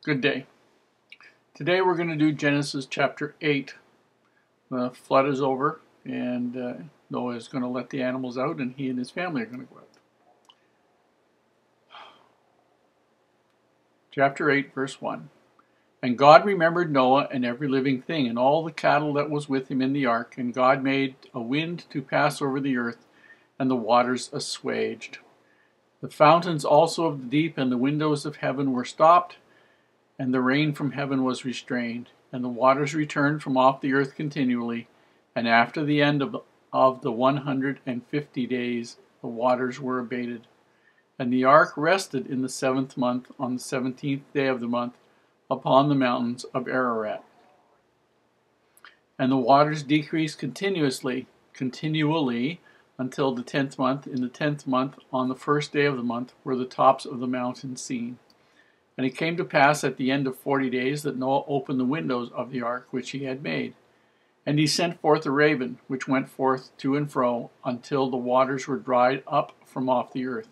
Good day. Today we're going to do Genesis chapter 8. The flood is over and Noah is going to let the animals out and he and his family are going to go out. Chapter 8 verse 1. And God remembered Noah and every living thing and all the cattle that was with him in the ark, and God made a wind to pass over the earth, and the waters assuaged. The fountains also of the deep and the windows of heaven were stopped, and the rain from heaven was restrained, and the waters returned from off the earth continually. And after the end of the 150 days, the waters were abated. And the ark rested in the 7th month, on the 17th day of the month, upon the mountains of Ararat. And the waters decreased continually, until the 10th month. In the 10th month, on the 1st day of the month, were the tops of the mountains seen. And it came to pass at the end of 40 days that Noah opened the windows of the ark which he had made. And he sent forth a raven, which went forth to and fro, until the waters were dried up from off the earth.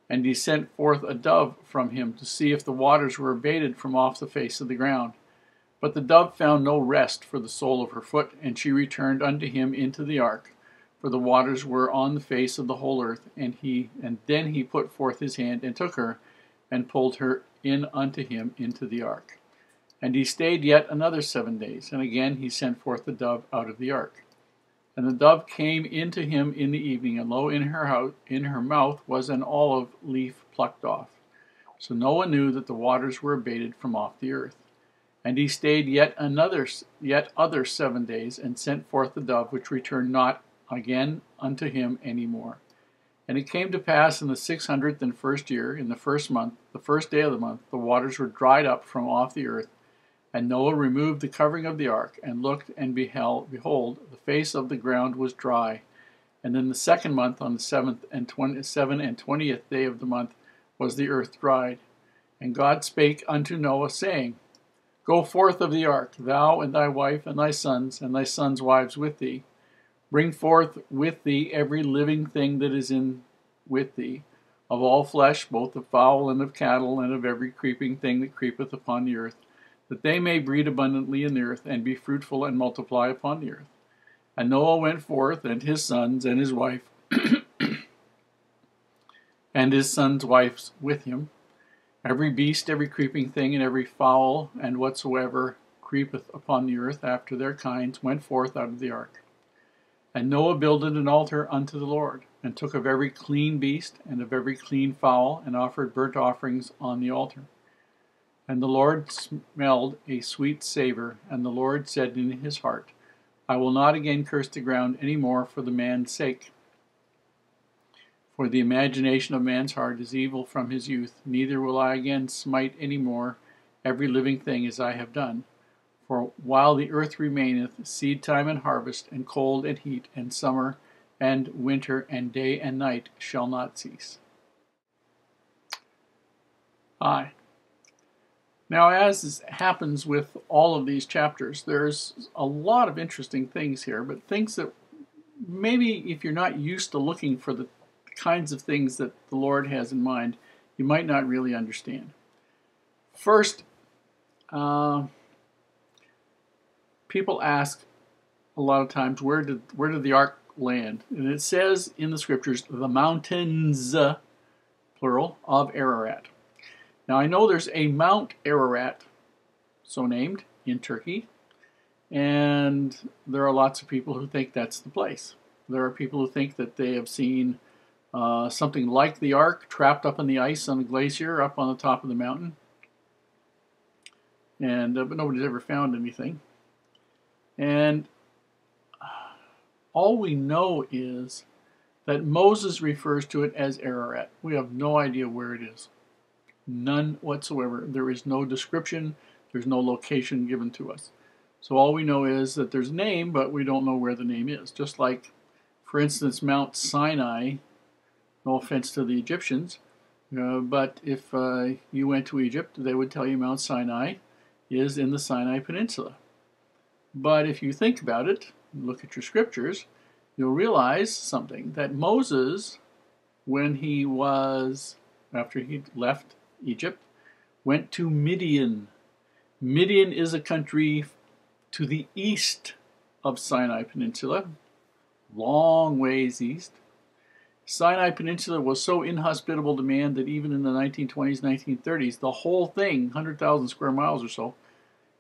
And he sent forth a dove from him to see if the waters were abated from off the face of the ground. But the dove found no rest for the sole of her foot, and she returned unto him into the ark, for the waters were on the face of the whole earth. And then he put forth his hand and took her, and pulled her in unto him into the ark. And he stayed yet another 7 days, and again he sent forth the dove out of the ark. And the dove came into him in the evening, and lo, in her mouth was an olive leaf plucked off. So Noah knew that the waters were abated from off the earth. And he stayed yet other 7 days, and sent forth the dove, which returned not again unto him any more. And it came to pass in the 601st year, in the 1st month, the 1st day of the month, the waters were dried up from off the earth. And Noah removed the covering of the ark, and looked, and behold, the face of the ground was dry. And in the 2nd month, on the 7th and 20th day of the month, was the earth dried. And God spake unto Noah, saying, Go forth of the ark, thou and thy wife and thy sons' wives with thee. Bring forth with thee every living thing that is with thee, of all flesh, both of fowl and of cattle, and of every creeping thing that creepeth upon the earth, that they may breed abundantly in the earth, and be fruitful and multiply upon the earth. And Noah went forth, and his sons, and his wife, and his sons' wives with him. Every beast, every creeping thing, and every fowl, and whatsoever creepeth upon the earth after their kinds, went forth out of the ark. And Noah builded an altar unto the Lord, and took of every clean beast, and of every clean fowl, and offered burnt offerings on the altar. And the Lord smelled a sweet savor, and the Lord said in his heart, I will not again curse the ground any more for the man's sake. For the imagination of man's heart is evil from his youth, neither will I again smite any more every living thing as I have done. For while the earth remaineth, seed time and harvest, and cold and heat, and summer and winter, and day and night shall not cease. Aye. Now, as happens with all of these chapters, there's a lot of interesting things here, but things that maybe if you're not used to looking for the kinds of things that the Lord has in mind, you might not really understand. First, people ask a lot of times, where did the ark land? And it says in the scriptures, the mountains, plural, of Ararat. Now, I know there's a Mount Ararat, so named, in Turkey, and there are lots of people who think that's the place. There are people who think that they have seen something like the ark trapped up in the ice on a glacier up on the top of the mountain, and but nobody's ever found anything. And all we know is that Moses refers to it as Ararat. We have no idea where it is. None whatsoever. There is no description. There's no location given to us. So all we know is that there's a name, but we don't know where the name is. Just like, for instance, Mount Sinai, no offense to the Egyptians, but if you went to Egypt, they would tell you Mount Sinai is in the Sinai Peninsula. But if you think about it, look at your scriptures, you'll realize something, that Moses, after he left Egypt, went to Midian. Midian is a country to the east of Sinai Peninsula, long ways east. Sinai Peninsula was so inhospitable to man that even in the 1920s, 1930s, the whole thing, 100,000 square miles or so,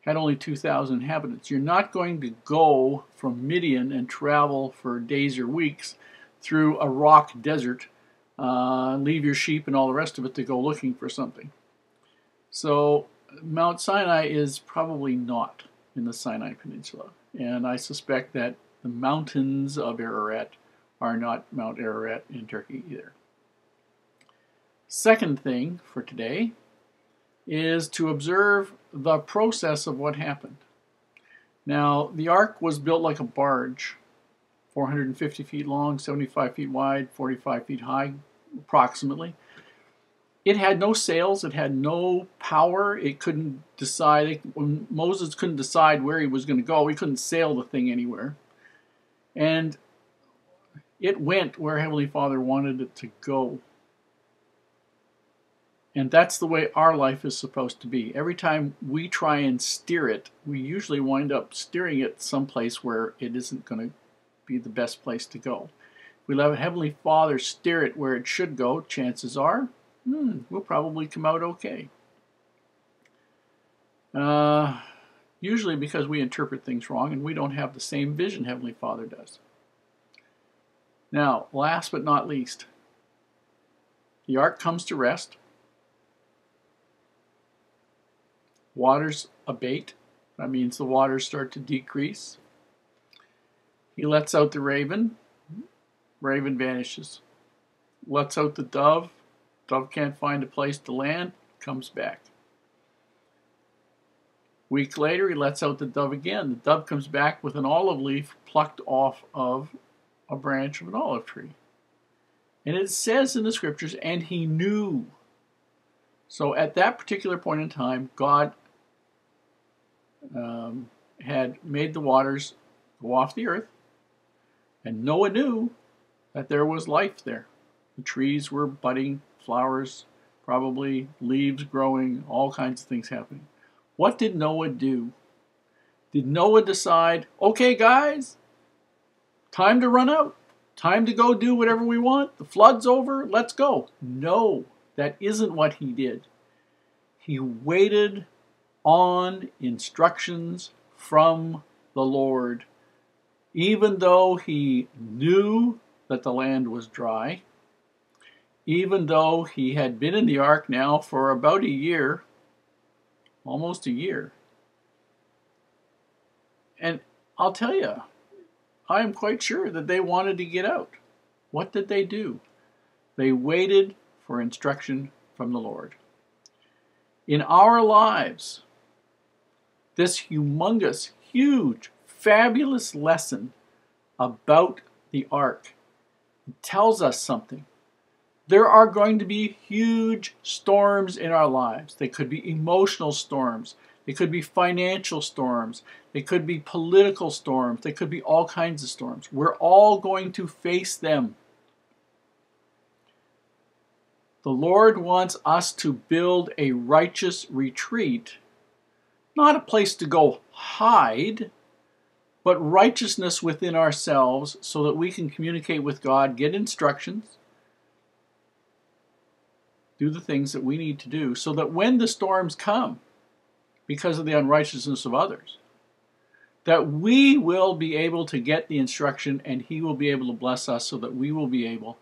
had only 2,000 inhabitants. You're not going to go from Midian and travel for days or weeks through a rock desert, leave your sheep and all the rest of it to go looking for something. So Mount Sinai is probably not in the Sinai Peninsula, and I suspect that the mountains of Ararat are not Mount Ararat in Turkey either. Second thing for today is to observe the process of what happened. Now, the ark was built like a barge, 450 feet long, 75 feet wide, 45 feet high, approximately. It had no sails, it had no power, it couldn't decide, when Moses couldn't decide where he was going to go, he couldn't sail the thing anywhere. And it went where Heavenly Father wanted it to go. And that's the way our life is supposed to be. Every time we try and steer it, we usually wind up steering it someplace where it isn't going to be the best place to go. If we let Heavenly Father steer it where it should go, chances are, we'll probably come out okay. Usually because we interpret things wrong and we don't have the same vision Heavenly Father does. Now, last but not least, the ark comes to rest. Waters abate. That means the waters start to decrease. He lets out the raven. Raven vanishes. Lets out the dove. Dove can't find a place to land. Comes back. Week later, he lets out the dove again. The dove comes back with an olive leaf plucked off of a branch of an olive tree. And it says in the scriptures, and he knew. So at that particular point in time, God had made the waters go off the earth, and Noah knew that there was life there. The trees were budding, flowers, probably leaves growing, all kinds of things happening. What did Noah do? Did Noah decide, okay guys, time to run out, time to go do whatever we want, the flood's over, let's go? No, that isn't what he did. He waited on instructions from the Lord. Even though he knew that the land was dry, even though he had been in the ark now for about a year, almost a year. And I'll tell you, I am quite sure that they wanted to get out. What did they do? They waited for instruction from the Lord. In our lives, this humongous, huge, fabulous lesson about the ark tells us something. There are going to be huge storms in our lives. They could be emotional storms. They could be financial storms. They could be political storms. They could be all kinds of storms. We're all going to face them. The Lord wants us to build a righteous retreat, not a place to go hide, but righteousness within ourselves so that we can communicate with God, get instructions, do the things that we need to do so that when the storms come, because of the unrighteousness of others, that we will be able to get the instruction and He will be able to bless us so that we will be able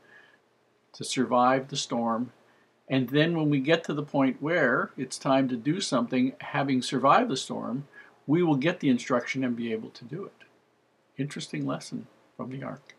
to survive the storm. And then when we get to the point where it's time to do something, having survived the storm, we will get the instruction and be able to do it. Interesting lesson from the ark.